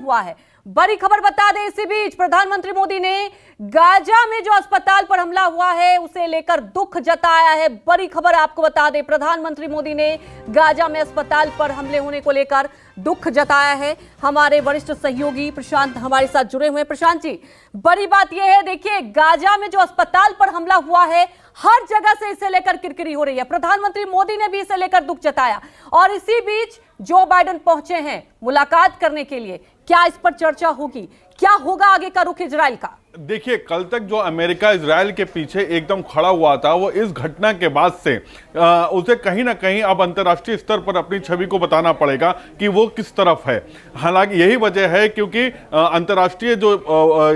हुआ है। बड़ी खबर बता दें, इसी बीच प्रधानमंत्री मोदी ने गाजा में जो अस्पताल पर हमला हुआ है उसे लेकर दुख जताया है। बड़ी खबर आपको बता दें, प्रधानमंत्री मोदी ने गाजा में अस्पताल पर हमले होने को लेकर दुख जताया है। हमारे वरिष्ठ सहयोगी प्रशांत हमारे साथ जुड़े हुए हैं। प्रशांत जी, बड़ी बात यह है, देखिए गाजा में जो अस्पताल पर हमला हुआ है हर जगह से इसे लेकर किरकिरी हो रही है। प्रधानमंत्री मोदी ने भी इसे लेकर दुख जताया और इसी बीच जो बाइडेन पहुंचे हैं मुलाकात करने के लिए। क्या इस पर चर्चा होगी? क्या होगा आगे का रुख इजराइल का? देखिए, कल तक जो अमेरिका इजराइल के पीछे एकदम खड़ा हुआ था, वो इस घटना के बाद से उसे कहीं ना कहीं अब अंतर्राष्ट्रीय स्तर पर अपनी छवि को बताना पड़ेगा कि वो किस तरफ है। हालांकि यही वजह है क्योंकि अंतर्राष्ट्रीय जो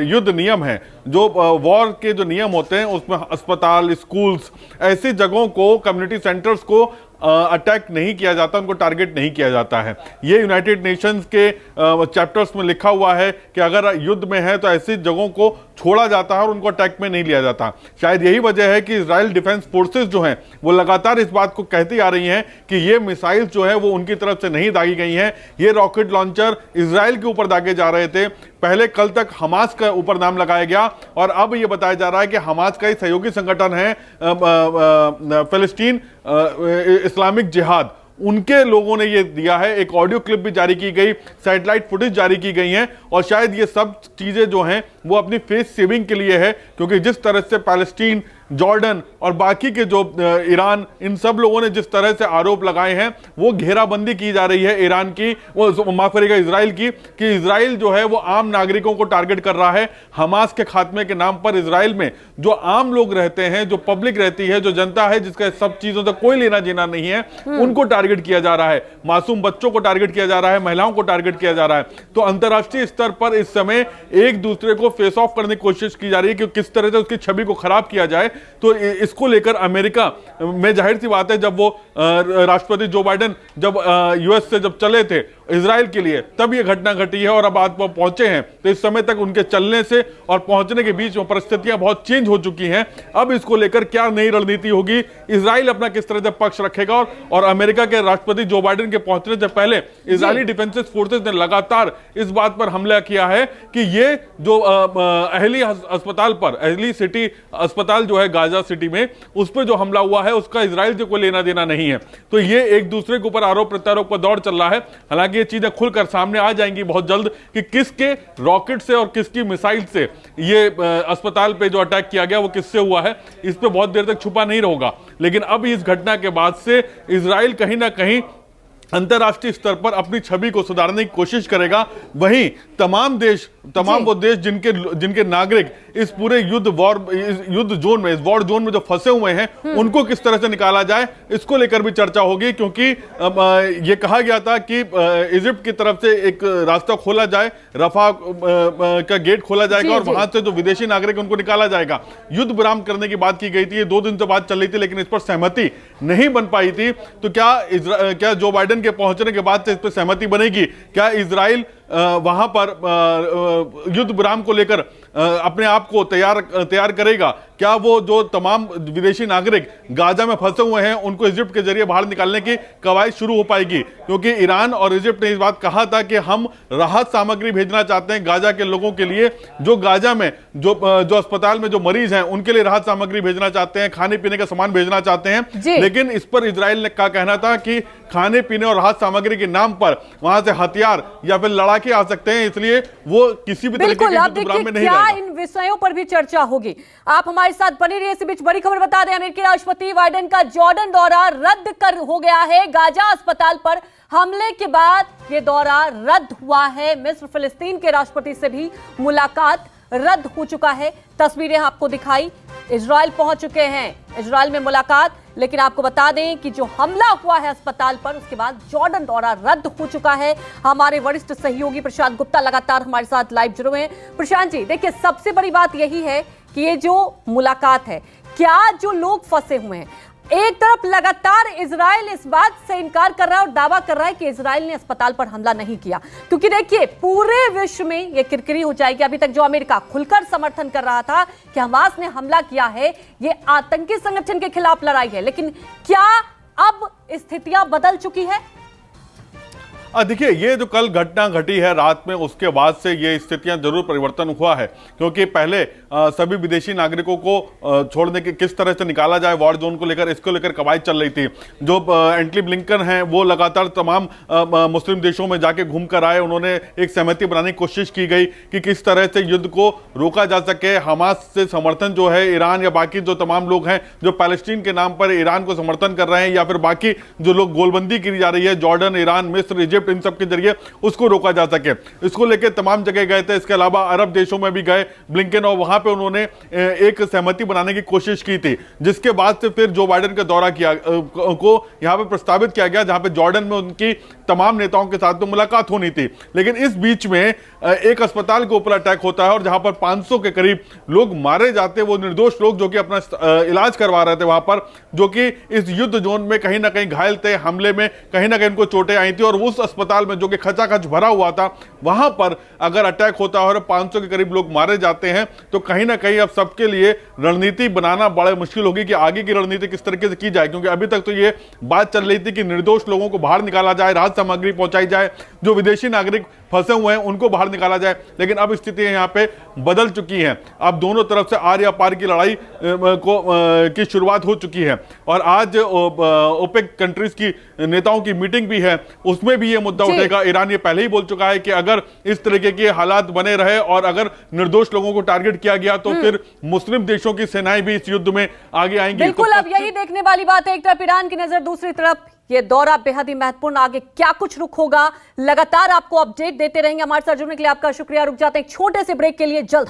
युद्ध नियम है, जो वॉर के जो नियम होते हैं, उसमें अस्पताल, स्कूल्स, ऐसी जगहों को, कम्युनिटी सेंटर्स को अटैक नहीं किया जाता, उनको टारगेट नहीं किया जाता है। ये यूनाइटेड नेशंस के चैप्टर्स में लिखा हुआ है कि अगर युद्ध में है तो ऐसी जगहों को छोड़ा जाता है और उनको अटैक में नहीं लिया जाता। शायद यही वजह है कि इजराइल डिफेंस फोर्सेस जो हैं वो लगातार इस बात को कहती आ रही हैं कि ये मिसाइल जो है वो उनकी तरफ से नहीं दागी गई हैं। ये रॉकेट लॉन्चर इजराइल के ऊपर दागे जा रहे थे। पहले कल तक हमास का ऊपर नाम लगाया गया और अब ये बताया जा रहा है कि हमास का ही सहयोगी संगठन है फिलिस्तीन इस्लामिक जिहाद, उनके लोगों ने ये दिया है। एक ऑडियो क्लिप भी जारी की गई, सैटेलाइट फुटेज जारी की गई हैं और शायद ये सब चीजें जो हैं वो अपनी फेस सेविंग के लिए है, क्योंकि जिस तरह से पैलेस्टीन, जॉर्डन और बाकी के जो ईरान, इन सब लोगों ने जिस तरह से आरोप लगाए हैं, वो घेराबंदी की जा रही है ईरान की, वो माफ करिएगा इजराइल की, कि इजराइल जो है वो आम नागरिकों को टारगेट कर रहा है। हमास के खात्मे के नाम पर इजराइल में जो आम लोग रहते हैं, जो पब्लिक रहती है, जो जनता है, जिसका सब चीजों से कोई लेना देना नहीं है, उनको टारगेट किया जा रहा है। मासूम बच्चों को टारगेट किया जा रहा है, महिलाओं को टारगेट किया जा रहा है। तो अंतर्राष्ट्रीय स्तर पर इस समय एक दूसरे को फेस ऑफ करने की कोशिश की जा रही है कि किस तरह से उसकी छवि को खराब किया जाए। तो इसको लेकर अमेरिका में जाहिर सी बात है, जब वो राष्ट्रपति जो बाइडेन जब यूएस से जब चले थे इजराइल के लिए, तब ये घटना घटी है और अब आज वो पहुंचे हैं। तो इस समय तक उनके चलने से और पहुंचने के बीच में परिस्थितियां बहुत चेंज हो चुकी हैं। अब इसको लेकर क्या नई रणनीति होगी, इजराइल अपना किस तरह से पक्ष रखेगा, और अमेरिका के राष्ट्रपति जो बाइडेन के पहुंचने से पहले इजरायली डिफेंस फोर्सेस ने लगातार इस बात पर हमला किया है कि ये जो अहली अस्पताल पर, अहली सिटी अस्पताल जो है गाजा सिटी में, उस पर जो हमला हुआ है उसका इजराइल से कोई लेना देना नहीं है। तो ये एक दूसरे के ऊपर आरोप प्रत्यारोप का दौर चल रहा है। हालांकि ये चीजें खुलकर सामने आ जाएंगी बहुत जल्द कि किसके रॉकेट से और किसकी मिसाइल से ये अस्पताल पे जो अटैक किया गया वो किससे हुआ है, इस पे बहुत देर तक छुपा नहीं रहेगा। लेकिन अब इस घटना के बाद से इजराइल कहीं ना कहीं अंतर्राष्ट्रीय स्तर पर अपनी छवि को सुधारने की कोशिश करेगा। वहीं तमाम देश, तमाम वो देश जिनके नागरिक इस पूरे युद्ध जोन में, इस वॉर जोन में जो फंसे हुए हैं, उनको किस तरह से निकाला जाए, इसको लेकर भी चर्चा होगी। क्योंकि ये कहा गया था कि इजिप्ट की तरफ से एक रास्ता खोला जाए, रफा का गेट खोला जाएगा और वहां से जो विदेशी नागरिक उनको निकाला जाएगा। युद्ध विराम करने की बात की गई थी, ये 2 दिन से बात चल रही थी, लेकिन इस पर सहमति नहीं बन पाई थी। तो क्या जो बाइडेन के पहुंचने के बाद से इस पर सहमति बनेगी? क्या इजराइल वहां पर युद्ध विराम को लेकर अपने आप को तैयार करेगा? क्या वो जो तमाम विदेशी नागरिक गाजा में फंसे हुए हैं उनको इजिप्ट के जरिए बाहर निकालने की कवायद शुरू हो पाएगी? क्योंकि ईरान और इजिप्ट ने इस बात कहा था कि हम राहत सामग्री भेजना चाहते हैं गाजा के लोगों के लिए, जो गाजा में जो अस्पताल में जो मरीज हैं उनके लिए राहत सामग्री भेजना चाहते हैं, खाने पीने का सामान भेजना चाहते हैं। लेकिन इस पर इजराइल ने का कहना था कि खाने पीने और राहत सामग्री के नाम पर वहां से हथियार या फिर लड़ाके आ सकते हैं, इसलिए वो किसी भी तरीके के युद्ध विराम में नहीं जाएगा। इन विषयों पर भी चर्चा होगी। आप हमारे साथ बने रहिए। इसी बीच बड़ी खबर बता दें, अमेरिकी राष्ट्रपति बाइडेन का जॉर्डन दौरा रद्द हो गया है। गाजा अस्पताल पर हमले के बाद यह दौरा रद्द हुआ है। मिस्र फिलिस्तीन के राष्ट्रपति से भी मुलाकात रद्द हो चुका है। तस्वीरें आपको दिखाई, इजराइल पहुंच चुके हैं, इजराइल में मुलाकात। लेकिन आपको बता दें कि जो हमला हुआ है अस्पताल पर, उसके बाद जॉर्डन दौरा रद्द हो चुका है। हमारे वरिष्ठ सहयोगी प्रशांत गुप्ता लगातार हमारे साथ लाइव जुड़े हुए हैं। प्रशांत जी, देखिए सबसे बड़ी बात यही है कि ये जो मुलाकात है, क्या जो लोग फंसे हुए हैं, एक तरफ लगातार इजराइल इस बात से इनकार कर रहा है और दावा कर रहा है कि इजराइल ने अस्पताल पर हमला नहीं किया, क्योंकि देखिए पूरे विश्व में यह किरकिरी हो जाएगी। अभी तक जो अमेरिका खुलकर समर्थन कर रहा था कि हमास ने हमला किया है, यह आतंकी संगठन के खिलाफ लड़ाई है, लेकिन क्या अब स्थितियां बदल चुकी है? देखिए, ये जो कल घटना घटी है रात में, उसके बाद से ये स्थितियां जरूर परिवर्तन हुआ है, क्योंकि पहले सभी विदेशी नागरिकों को छोड़ने के किस तरह से निकाला जाए वॉर जोन को लेकर, इसको लेकर कवायद चल रही थी। जो एंटनी ब्लिंकन हैं वो लगातार तमाम मुस्लिम देशों में जाके घूम कर आए। उन्होंने एक सहमति बनाने की कोशिश की गई कि किस तरह से युद्ध को रोका जा सके। हमास से समर्थन जो है ईरान या बाकी जो तमाम लोग हैं जो पैलेस्टीन के नाम पर ईरान को समर्थन कर रहे हैं, या फिर बाकी जो लोग गोलबंदी की जा रही है जॉर्डन, ईरान, मिस्र, इजिप्ट, इन सब के जरिए उसको रोका जा सके, इसको लेकर तमाम जगह गए थे। इसके अलावा अरब देशों में भी गए ब्लिंकन, और वहां पे उन्होंने एक सहमति बनाने की कोशिश की थी, जिसके बाद से फिर जो बाइडेन का दौरा किया को यहां पे प्रस्तावित किया गया, जहां पे जॉर्डन में उनकी तमाम नेताओं के साथ में मुलाकात होनी थी। लेकिन इस बीच में एक अस्पताल के ऊपर अटैक होता है और जहां पर 500 के करीब लोग मारे जाते हैं, वो निर्दोष लोग जो कि अपना इलाज करवा रहे थे वहां पर, जो कि इस युद्ध जोन में कहीं ना कहीं घायल थे, हमले में कहीं ना कहीं उनको चोटें आई थी, और उस अस्पताल में जो कि खचाखच भरा हुआ था, वहां पर अगर अटैक होता है और 500 के करीब लोग मारे जाते हैं, तो कहीं ना कहीं अब सबके लिए रणनीति बनाना बड़ा मुश्किल होगी कि आगे की रणनीति किस तरीके से की जाए। क्योंकि अभी तक तो ये बात चल रही थी कि निर्दोष लोगों को बाहर निकाला जाए, राहत सामग्री पहुंचाई जाए, जो विदेशी नागरिक फंसे हुए हैं उनको बाहर निकाला जाए। लेकिन अब स्थितियां यहां पे बदल चुकी हैं। अब दोनों तरफ से आर या पार की लड़ाई की शुरुआत हो चुकी है, और आज ओपेक कंट्रीज की नेताओं की मीटिंग भी है, उसमें भी ये मुद्दा उठेगा। ईरान ये पहले ही बोल चुका है कि अगर इस तरीके के हालात बने रहे और अगर निर्दोष लोगों को टारगेट किया गया तो फिर मुस्लिम देशों की सेनाएं भी इस युद्ध में आगे आएंगी। बिल्कुल, अब यही देखने वाली बात है, एक तरफ ईरान की नजर, दूसरी तरफ ये दौरा बेहद ही महत्वपूर्ण। आगे क्या कुछ रुख होगा, लगातार आपको अपडेट देते रहेंगे। हमारे साथ जुड़ने के लिए आपका शुक्रिया। रुक जाते हैं एक छोटे से ब्रेक के लिए, जल्द